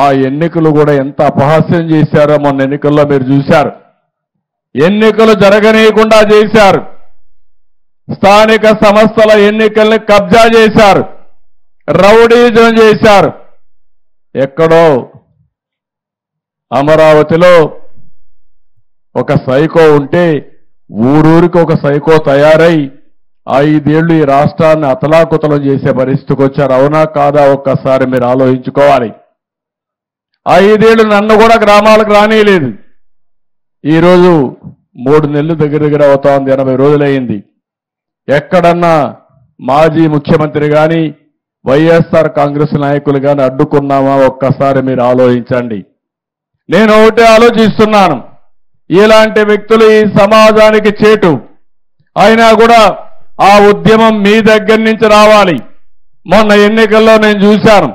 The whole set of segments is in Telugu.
ఆ ఎన్నికలు కూడా ఎంత అపహాస్యం చేశారో మొన్న ఎన్నికల్లో మీరు చూశారు. ఎన్నికలు జరగనీయకుండా చేశారు. స్థానిక సంస్థల ఎన్నికల్ని కబ్జా చేశారు. రౌడీజం చేశారు. ఎక్కడో అమరావతిలో ఒక సైకో ఉంటే ఊరూరికి ఒక సైకో తయారై 5 ఏళ్లు ఈ రాష్ట్రాన్ని అతలాకుతలం చేసే పరిస్థితికి వచ్చారు. అవునా కాదా ఒక్కసారి మీరు ఆలోచించుకోవాలి. 5 ఏళ్లు నన్ను కూడా గ్రామాలకు రానియలేదు. ఈరోజు 3 నెలలు దగ్గర అవుతా ఉంది, 80 రోజులైంది. ఎక్కడన్నా మాజీ ముఖ్యమంత్రి కానీ వైఎస్ఆర్ కాంగ్రెస్ నాయకులు కానీ అడ్డుకున్నామా ఒక్కసారి మీరు ఆలోచించండి. నేను ఒకటే ఆలోచిస్తున్నాను, ఇలాంటి వ్యక్తులు ఈ సమాజానికి చేటు. అయినా కూడా ఆ ఉద్యమం మీ దగ్గర నుంచి రావాలి. మొన్న ఎన్నికల్లో నేను చూశాను,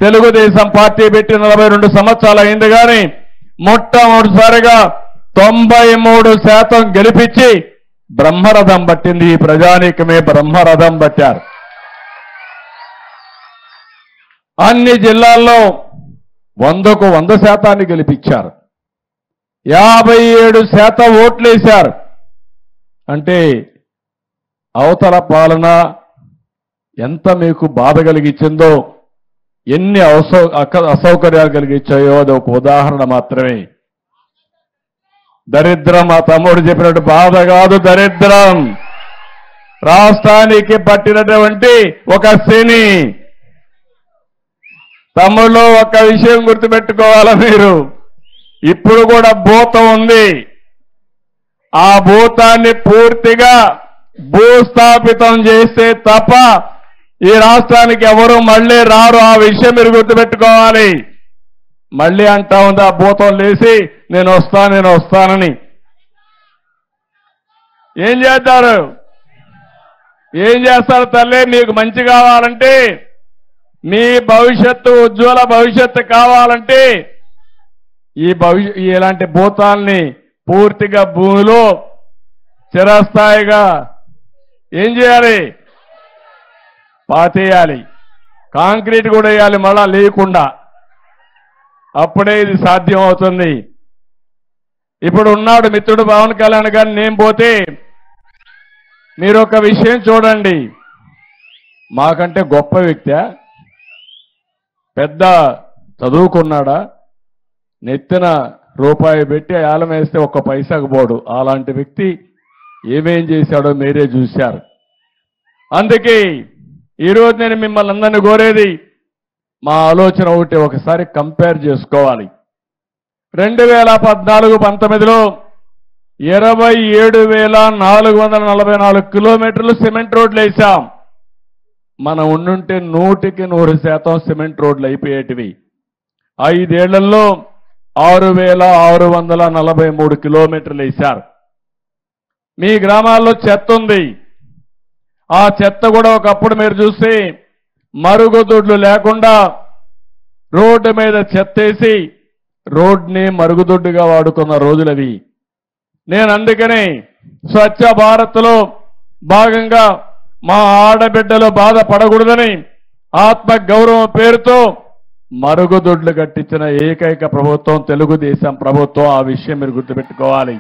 తెలుగుదేశం పార్టీ పెట్టి 42 సంవత్సరాలు అయింది కానీ మొట్టమొదటిసారిగా 93% గెలిపించి బ్రహ్మరథం పట్టింది. ఈ ప్రజానీకమే బ్రహ్మరథం పట్టారు. అన్ని జిల్లాల్లో 100కు 100% గెలిపించారు. 57% ఓట్లేశారు. అంటే అవతల పాలన ఎంత మీకు బాధ కలిగించిందో, ఎన్ని అసౌకర్యాలు కలిగించాయో అది ఒక ఉదాహరణ మాత్రమే. దరిద్రం మా తమ్ముడు చెప్పినట్టు బాధ కాదు, దరిద్రం రాష్ట్రానికి పట్టినటువంటి ఒక శని. తమ్ముళ్ళు ఒక విషయం గుర్తుపెట్టుకోవాలా మీరు, ఇప్పుడు కూడా భూతం ఉంది. ఆ భూతాన్ని పూర్తిగా భూస్థాపితం చేస్తే తప్ప ఈ రాష్ట్రానికి ఎవరు మళ్ళీ రారు. ఆ విషయం మీరు గుర్తుపెట్టుకోవాలి. మళ్ళీ అంటా ఉంది ఆ భూతం లేచి నేను వస్తానని. ఏం చేస్తారు? ఏం చేస్తారు తల్లి? మీకు మంచి కావాలంటే, మీ భవిష్యత్తు ఉజ్వల భవిష్యత్తు కావాలంటే ఇలాంటి భూతాల్ని పూర్తిగా భూమిలో చిరస్థాయిగా ఏం చేయాలి? పాతేయాలి. కాంక్రీట్ కూడా వేయాలి మళ్ళా లేకుండా. అప్పుడే ఇది సాధ్యం అవుతుంది. ఇప్పుడు ఉన్నాడు మిత్రుడు పవన్ కళ్యాణ్ గారు. నేను పోతే మీరు ఒక విషయం చూడండి, మాకంటే గొప్ప వ్యక్తి, పెద్ద చదువుకున్నాడా, నెత్తిన రూపాయి పెట్టి ఆలం వేస్తే ఒక్క పైసాకు పోడు. అలాంటి వ్యక్తి ఏమేం చేశాడో మీరే చూశారు. అందుకే ఈరోజు నేను మిమ్మల్ని అందరినీ కోరేది, మా ఆలోచన ఒకటి, ఒకసారి కంపేర్ చేసుకోవాలి. 2014-19లో 27,444 కిలోమీటర్లు సిమెంట్ రోడ్లు వేశాం. మనం ఉండుంటే 100% సిమెంట్ రోడ్లు అయిపోయేటివి. 5 ఏళ్లలో 6,643 కిలోమీటర్లు వేశారు. మీ గ్రామాల్లో చెత్త ఉంది. ఆ చెత్త కూడా ఒకప్పుడు మీరు చూస్తే మరుగుదొడ్లు లేకుండా రోడ్డు మీద చెత్తేసి రోడ్ని మరుగుదొడ్డుగా వాడుకున్న రోజులవి. నేను అందుకనే స్వచ్ఛ భారత్లో భాగంగా మా ఆడబిడ్డలు బాధపడకూడదని ఆత్మ గౌరవం పేరుతో మరుగుదొడ్లు కట్టించిన ఏకైక ప్రభుత్వం తెలుగుదేశం ప్రభుత్వం. ఆ విషయం మీరు గుర్తుపెట్టుకోవాలి.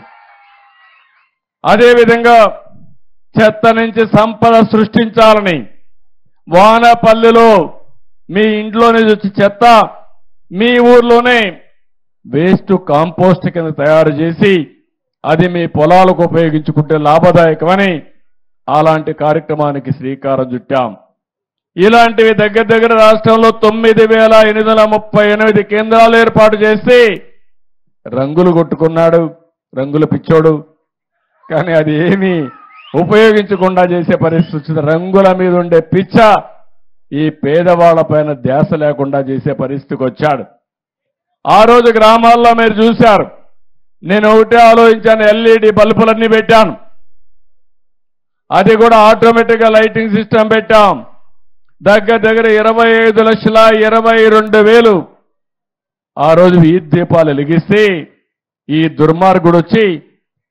అదేవిధంగా చెత్త నుంచి సంపద సృష్టించాలని వానపల్లిలో మీ ఇంట్లోనే వచ్చి చెత్త మీ ఊర్లోనే వేస్ట్ కాంపోస్ట్ కింద తయారు చేసి అది మీ పొలాలకు ఉపయోగించుకుంటే లాభదాయకమని అలాంటి కార్యక్రమానికి శ్రీకారం చుట్టాం. ఇలాంటివి దగ్గర రాష్ట్రంలో 9,838 కేంద్రాలు ఏర్పాటు చేసి రంగులు కొట్టుకున్నాడు, రంగుల పిచ్చోడు. కానీ అది ఏమీ ఉపయోగించకుండా చేసే పరిస్థితి వచ్చింది. రంగుల మీద ఉండే పిచ్చ ఈ పేదవాళ్ల పైన ధ్యాస లేకుండా చేసే పరిస్థితికి వచ్చాడు. ఆ రోజు గ్రామాల్లో మీరు చూశారు, నేను ఒకటే ఆలోచించాను, ఎల్ఈడి బల్బులన్నీ పెట్టాను. అది కూడా ఆటోమేటిక్గా లైటింగ్ సిస్టమ్ పెట్టాం. దగ్గర 25,22,000 ఆ రోజు వీధి దీపాలు వెలిగిస్తే ఈ దుర్మార్గుడు వచ్చి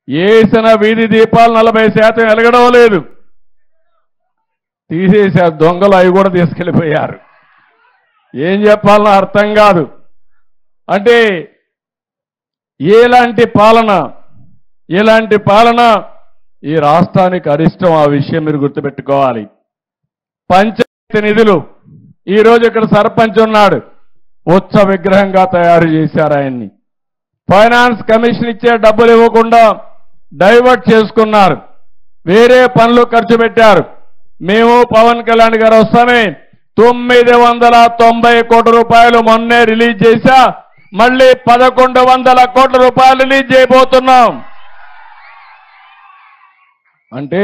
వేసిన వీధి దీపాలు 40% వెలగడం లేదు, తీసేశారు. దొంగలు అవి కూడా తీసుకెళ్లిపోయారు. ఏం చెప్పాలనో అర్థం కాదు. అంటే ఎలాంటి పాలన ఈ రాష్ట్రానికి అరిష్టం. ఆ విషయం మీరు గుర్తుపెట్టుకోవాలి. పంచాయతీ నిధులు ఈరోజు ఇక్కడ సర్పంచ్ ఉన్నాడు, ఉత్సవ విగ్రహంగా తయారు చేశారు ఆయన్ని. ఫైనాన్స్ కమిషన్ ఇచ్చే డబ్బులు ఇవ్వకుండా డైవర్ట్ చేసుకున్నారు, వేరే పనులు ఖర్చు పెట్టారు. మేము పవన్ కళ్యాణ్ గారు వస్తామే 990 కోట్ల రూపాయలు మొన్నే రిలీజ్ చేశా, మళ్ళీ 1100 కోట్ల రూపాయలు రిలీజ్ చేయబోతున్నాం. అంటే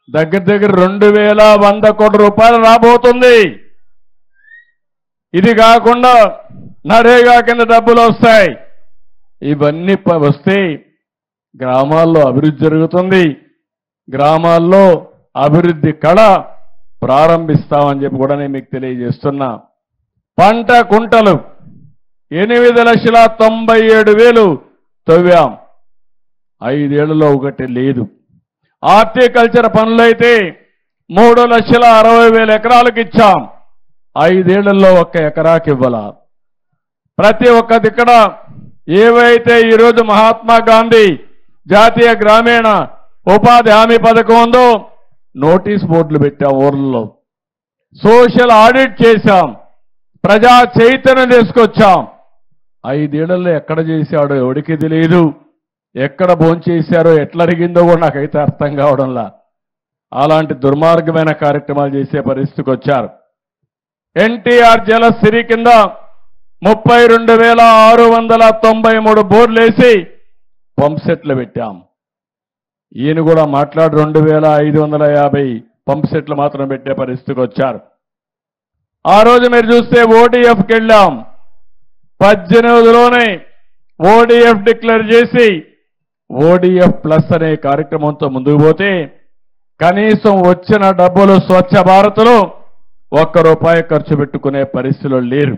దగ్గర 2100 కోట్ల రూపాయలు రాబోతుంది. ఇది కాకుండా నరేగా కింద డబ్బులు వస్తాయి. ఇవన్నీ వస్తే గ్రామాల్లో అభివృద్ధి జరుగుతుంది. గ్రామాల్లో అభివృద్ధి కళ ప్రారంభిస్తామని చెప్పి కూడా నేను మీకు తెలియజేస్తున్నా. పంట కుంటలు 8,97,000 తవ్వాం, 5 ఏళ్లలో ఒకటి లేదు. హార్టికల్చర్ పనులైతే 3,60,000 ఎకరాలకు ఇచ్చాం, 5 ఏళ్లలో 1 ఎకరాకి ఇవ్వాల. ప్రతి ఒక్క దిక్కడ ఏవైతే ఈరోజు మహాత్మా గాంధీ జాతీయ గ్రామీణ ఉపాధి హామీ పథకం ఉందో నోటీస్ బోర్డులు పెట్టాం, ఊర్లలో సోషల్ ఆడిట్ చేశాం, ప్రజా చైతన్యం తీసుకొచ్చాం. 5 ఏళ్లలో ఎక్కడ చేశాడో ఎవడికి తెలియదు, ఎక్కడ భోంచేశారో ఎట్లా అరిగిందో కూడా నాకైతే అర్థం కావడంలా. అలాంటి దుర్మార్గమైన కార్యక్రమాలు చేసే పరిస్థితికి వచ్చారు. ఎన్టీఆర్ జలసిరి కింద 32,693 బోర్లు వేసి పంప్ సెట్లు పెట్టాం. ఈయన కూడా మాట్లాడి 2,550 పంప్ సెట్లు మాత్రం పెట్టే పరిస్థితికి వచ్చారు. ఆ రోజు మీరు చూస్తే ఓడిఎఫ్కి వెళ్ళాం, 18లోనే ఓడిఎఫ్ డిక్లేర్ చేసి ఓడిఎఫ్ ప్లస్ అనే కార్యక్రమంతో ముందుకు పోతే కనీసం వచ్చిన డబ్బులు స్వచ్ఛ భారత్లో ₹1 ఖర్చు పెట్టుకునే పరిస్థితులు లేరు.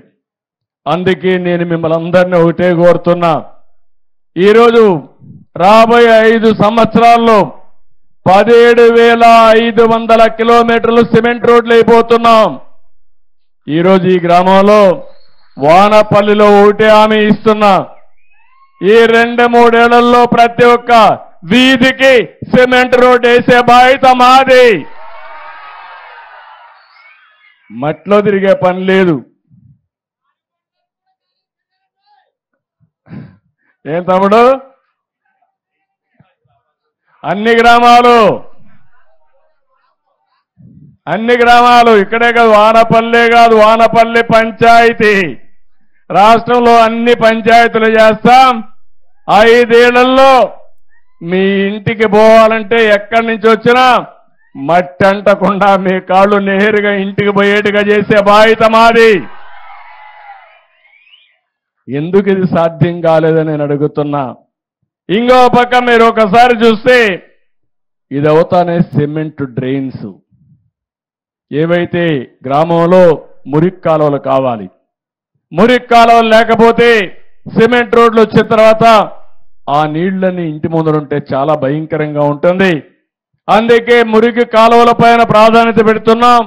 అందుకే నేను మిమ్మల్ని అందరినీ ఒకటే కోరుతున్నా, ఈరోజు రాబోయే 5 సంవత్సరాల్లో 17,500 కిలోమీటర్లు సిమెంట్ రోడ్లు అయిపోతున్నాం. ఈరోజు ఈ గ్రామంలో వానపల్లిలో ఒకటే హామీ ఇస్తున్నా, ఈ 2-3 ఏళ్లలో ప్రతి ఒక్క వీధికి సిమెంట్ రోడ్ వేసే బాధ్యత మాది. మట్లో తిరిగే పని లేదు. ఏం తమ్ముడు, అన్ని గ్రామాలు ఇక్కడే కాదు, వానపల్లె కాదు, వానపల్లి పంచాయతీ రాష్ట్రంలో అన్ని పంచాయతీలు చేస్తాం. 5 ఏళ్లలో మీ ఇంటికి పోవాలంటే ఎక్కడి నుంచి వచ్చినా మట్టి అంటకుండా మీ కాళ్ళు నేరుగా ఇంటికి పోయేట్టుగా చేసే బాధ్యత మాది. ఎందుకు ఇది సాధ్యం కాలేదని నేను అడుగుతున్నా. ఇంకో పక్క మీరు ఒకసారి చూస్తే ఇది అవుతానే సిమెంట్ డ్రైన్స్, ఏవైతే గ్రామంలో మురికి కాలువలు కావాలి, మురికి కాలువలు లేకపోతే సిమెంట్ రోడ్లు వచ్చిన తర్వాత ఆ నీళ్లని ఇంటి ముందరుంటే చాలా భయంకరంగా ఉంటుంది. అందుకే మురికి కాలువల పైన ప్రాధాన్యత పెడుతున్నాం.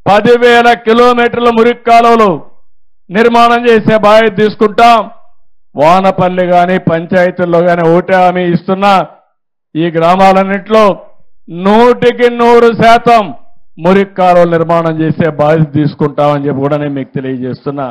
10,000 కిలోమీటర్ల మురికి కాలువలు నిర్మాణం చేసే బాధ్యత తీసుకుంటాం. వానపల్లి కానీ పంచాయతీల్లో కానీ ఒకటే హామీ ఇస్తున్నా, ఈ గ్రామాలన్నింటిలో 100% మురికి కాలువలు నిర్మాణం చేసే బాధ్యత తీసుకుంటామని చెప్పి కూడా నేను మీకు తెలియజేస్తున్నా.